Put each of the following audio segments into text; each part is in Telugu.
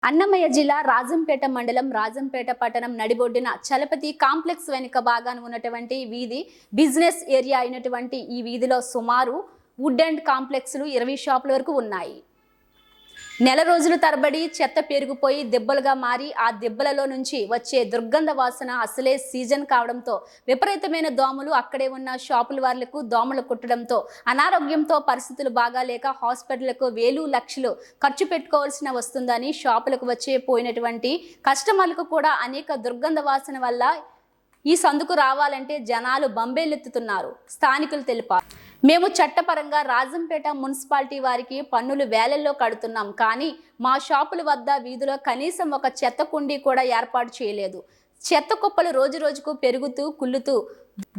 అన్నమయ్య జిల్లా రాజంపేట మండలం రాజంపేట పట్టణం నడిబొడ్డున చలపతి కాంప్లెక్స్ వెనుక భాగాన ఉన్నటువంటి వీధి బిజినెస్ ఏరియా అయినటువంటి ఈ వీధిలో సుమారు వుడ్ అండ్ కాంప్లెక్స్లు 20 షాపుల వరకు ఉన్నాయి. నెల రోజుల తరబడి చెత్త పెరిగిపోయి దెబ్బలుగా మారి ఆ దెబ్బలలో నుంచి వచ్చే దుర్గంధ వాసన అసలే సీజన్ కావడంతో విపరీతమైన దోమలు అక్కడే ఉన్న షాపుల వాళ్లకు దోమలు కుట్టడంతో అనారోగ్యంతో పరిస్థితులు బాగాలేక హాస్పిటళ్లకు వేలు లక్షలు ఖర్చు పెట్టుకోవాల్సిన వస్తుందని షాపులకు వచ్చే పోయినటువంటి కస్టమర్లకు కూడా అనేక దుర్గంధ వాసన వల్ల ఈ సందుకు రావాలంటే జనాలు బంబేలెత్తుతున్నారు. స్థానికులు తెలిపారు. మేము చట్టపరంగా రాజంపేట మున్సిపాలిటీ వారికి పన్నులు వేలల్లో కడుతున్నాం, కానీ మా షాపుల వద్ద వీధిలో కనీసం ఒక చెత్త కుండీ కూడా ఏర్పాటు చేయలేదు. చెత్త కుప్పలు రోజు రోజుకు పెరుగుతూ కుళ్ళుతూ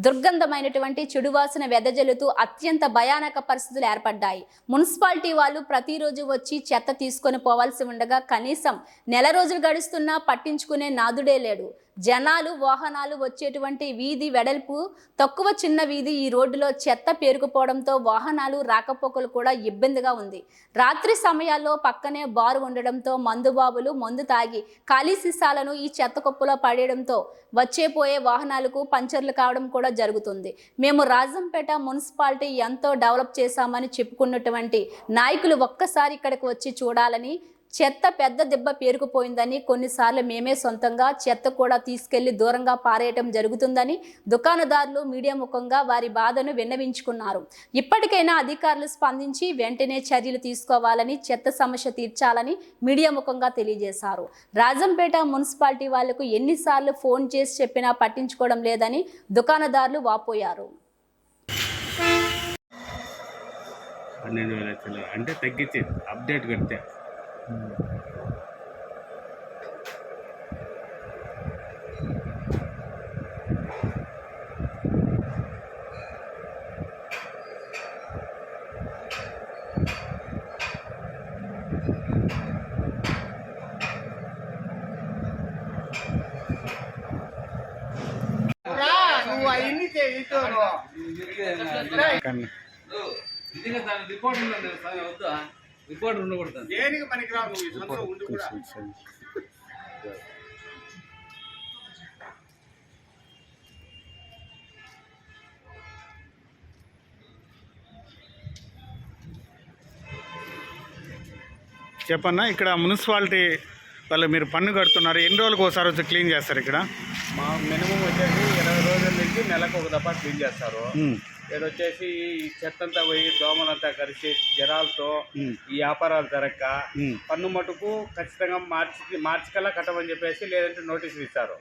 దుర్గంధమైనటువంటి చెడువాసన వెదజల్లుతూ అత్యంత భయానక పరిస్థితులు ఏర్పడ్డాయి. మున్సిపాలిటీ వాళ్ళు ప్రతిరోజు వచ్చి చెత్త తీసుకొని పోవాల్సి ఉండగా కనీసం నెల రోజులు గడుస్తున్నా పట్టించుకునే నాదుడే లేడు. జనాలు వాహనాలు వచ్చేటువంటి వీధి వెడల్పు తక్కువ చిన్న వీధి ఈ రోడ్డులో చెత్త పేరుకుపోవడంతో వాహనాలు రాకపోకలు కూడా ఇబ్బందిగా ఉంది. రాత్రి సమయాల్లో పక్కనే బారు ఉండడంతో మందుబాబులు మందు తాగి ఖాళీ సీసాలను ఈ చెత్త కుప్పలో పడేయడంతో వచ్చేపోయే వాహనాలకు పంచర్లు కావడం కూడా జరుగుతుంది. మేము రాజంపేట మున్సిపాలిటీ ఎంతో డెవలప్ చేశామని చెప్పుకున్నటువంటి నాయకులు ఒక్కసారి ఇక్కడికి వచ్చి చూడాలని, చెత్త పెద్ద దెబ్బ పేరుకుపోయిందని, కొన్నిసార్లు మేమే సొంతంగా చెత్త కూడా తీసుకెళ్లి దూరంగా పారేయటం జరుగుతుందని దుకాణదారులు మీడియా ముఖంగా వారి బాధను విన్నవించుకున్నారు. ఇప్పటికైనా అధికారులు స్పందించి వెంటనే చర్యలు తీసుకోవాలని, చెత్త సమస్య తీర్చాలని మీడియా ముఖంగా తెలియజేశారు. రాజంపేట మున్సిపాలిటీ వాళ్లకు ఎన్నిసార్లు ఫోన్ చేసి చెప్పినా పట్టించుకోవడం లేదని దుకాణదారులు వాపోయారు. 12,000 అంటే తగ్గించి అప్డేట్ కడితే రిపోర్ట్ ఉండకూడదు. దేనికి పనికిరావు నువ్వు ఈ సంవత్సరం ఉండి కూడా. చెప్పన్నా, ఇక్కడ మున్సిపాలిటీ వాళ్ళు మీరు పన్ను కడుతున్నారు, ఎన్ని రోజులకు ఒకసారి వచ్చి క్లీన్ చేస్తారు? ఇక్కడ మా మినిమం వచ్చేసి 20 రోజుల నుంచి నెలకు ఒక దఫా క్లీన్ చేస్తారు. ఇక్కడ వచ్చేసి ఈ చెత్త అంతా పోయి దోమలంతా కలిసి జ్వరాలతో ఈ వ్యాపారాలు జరగక పన్ను మటుకు ఖచ్చితంగా మార్చి కల్లా కట్టమని చెప్పేసి, లేదంటే నోటీసులు ఇస్తారు.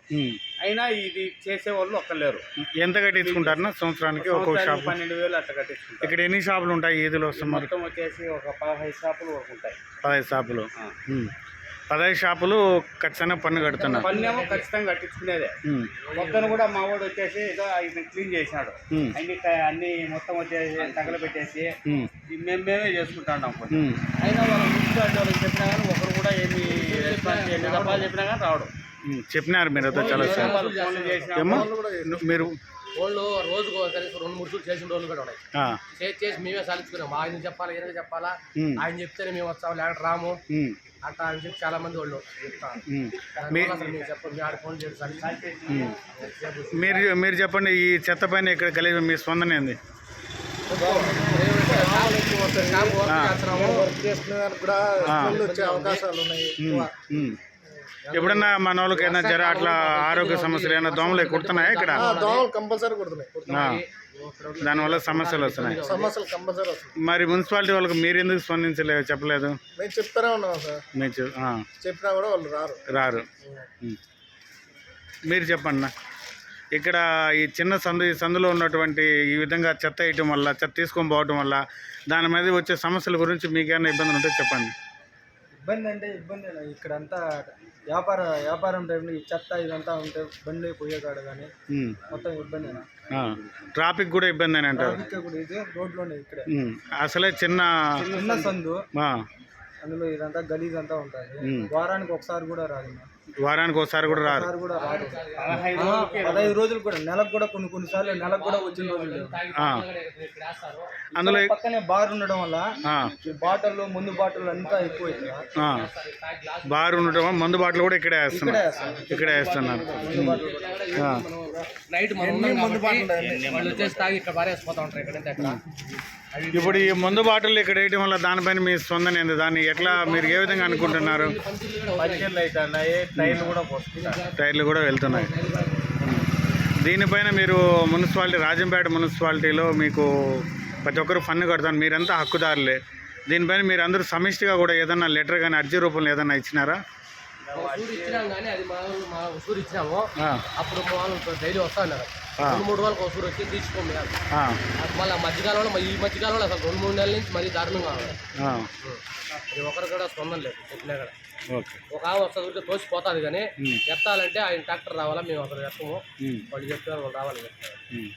అయినా ఇది చేసే వాళ్ళు ఒక్కలేరు. ఎంత కట్టించుకుంటారు సంవత్సరానికి? 12,000 అట్లా కట్టించుకుంటారు. ఇక్కడ ఎన్ని షాపులు ఉంటాయి ఈదులో? మొత్తం వచ్చేసి ఒక 15 షాపులు వరకు ఉంటాయి. 15 షాపులు. 15 షాపులు ఖచ్చితంగా పన్ను కడుతున్నారు. పన్ను ఏమో ఖచ్చితంగా కట్టించుకునేదే. మొత్తం కూడా మా వాడు వచ్చేసి ఏదో ఇది క్లీన్ చేసినాడు. అన్ని మొత్తం వచ్చేసి తగలబెట్టేసి మేమే చేసుకుంటాం. అయినా వాళ్ళ మున్సిపాలిటీ వాళ్ళకి చెప్పినా కానీ ఒకరు కూడా ఏమి రెస్పాన్స్ ఎన్ని దఫాలు చెప్పినా కానీ రావడం. చెప్పినారు మీరు చాలా మీరు వాళ్ళు రోజుకు కనీసం 2-3 రోజులు చేసిన రోజులు కూడా ఉన్నాయి. చేసి మేమే సాధించుకున్నాం. ఆయన చెప్పాలా, ఈయనకి చెప్పాలా, ఆయన చెప్తేనే మేము వస్తాము, లేకపోతే రాము అట్లా అని చెప్పి చాలా మంది వాళ్ళు చెప్తారు. మీరు చెప్పండి, ఈ చెత్త పైన ఇక్కడ కలిసి మీ స్పందన ఏంది? ఎప్పుడన్నా మన వాళ్ళకి ఏదైనా జ్వరం అట్లా ఆరోగ్య సమస్యలు ఏమైనా దోమలు కుడుతున్నాయా? ఇక్కడ దోమలు కంపల్సరీ కుడుతున్నాయి. దానివల్ల సమస్యలు వస్తున్నాయి. మరి మున్సిపాలిటీ వాళ్ళకి మీరు ఎందుకు స్పందించలేదు, చెప్పలేదు? మేము చెప్తానే ఉన్నాం సార్. మీరు చెప్పినా కూడా వాళ్ళు రారు. మీరు చెప్పండి. ఇక్కడ ఈ చిన్న ఈ సందులో ఉన్నటువంటి ఈ విధంగా చెత్త వేయటం వల్ల, చెత్త తీసుకొని పోవటం వల్ల దాని మీద వచ్చే సమస్యల గురించి మీకేమైనా ఇబ్బందులు ఉంటే చెప్పండి. ఇబ్బంది అంటే ఇబ్బంది ఇక్కడంతా వ్యాపారం టైంలో ఈ చెత్త ఇదంతా ఉంటే బండి పోయేకాడు కానీ మొత్తం ఇబ్బంది. ట్రాఫిక్ కూడా ఇబ్బంది అని అంటారు. రోడ్లోనే ఇక్కడ అసలే చిన్న సందు, అందులో ఇదంతా గలీజ్ అంతా ఉంటుంది. వారానికి ఒకసారి కూడా రాదు. వారానికి ఒకసారి కూడా రారు. ఒకసారి కూడా రారు. 15 రోజులు కూడా, నెలకు కూడా కొన్నిసార్లు నెలకు కూడా వచ్చిన రోజులు లేవు. అందులో పక్కనే బార్ ఉండడం వల్ల ఈ బాటిల్, ముందు బాటిల్ అంతా ఎక్కువ బార్ ఉండటం, మందు బాటలు కూడా ఇక్కడే వేస్తున్నారు. ఇక్కడే వేస్తున్నారు. నైట్ మనం ఉన్నాం కాబట్టి వాళ్ళు వచ్చేసి తాగి ఇక్కడ పారేసిపోతా ఉంటారు ఇక్కడ. ఇప్పుడు ఈ మందు బాటలు ఇక్కడ వేయడం వల్ల దానిపైన మీ స్పందన ఏంది? దాన్ని ఎట్లా మీరు ఏ విధంగా అనుకుంటున్నారు? పంచర్లు అవుతున్నాయి, టైర్లు కూడా పోస్తున్నాయి. టైర్లు కూడా వెళ్తున్నాయి. దీనిపైన మీరు మున్సిపాలిటీ, రాజంపేట మున్సిపాలిటీలో మీకు ప్రతి ఒక్కరు పన్ను కడతాను, మీరంతా హక్కుదారులే. దీనిపైన మీరు అందరూ సమిష్టిగా కూడా ఏదన్నా లెటర్ కానీ అర్జీ రూపంలో ఏదన్నా ఇచ్చినారా? ఉసూరు ఇచ్చినాం కానీ అది మా ఉసూరు ఇచ్చినాము. అప్పుడు మా వాళ్ళు డైలీ వస్తా ఉన్నారు. 2-3 రోజులకు ఉసూరు వచ్చి తీసుకోండి. అది మళ్ళీ మధ్యకాలంలో, ఈ మధ్యకాలంలో అసలు 2-3 నెలల నుంచి మరీ దారుణంగా ఉంది. అది ఒకరు కూడా స్పందన లేదు చెప్పినా కూడా. ఒక ఆమె వస్తుంది తోసిపోతుంది కానీ ఎత్తాలంటే ఆయన ట్రాక్టర్ రావాలా, మేము అక్కడ ఎత్తము. వాళ్ళు చెప్తారు వాళ్ళు రావాలి.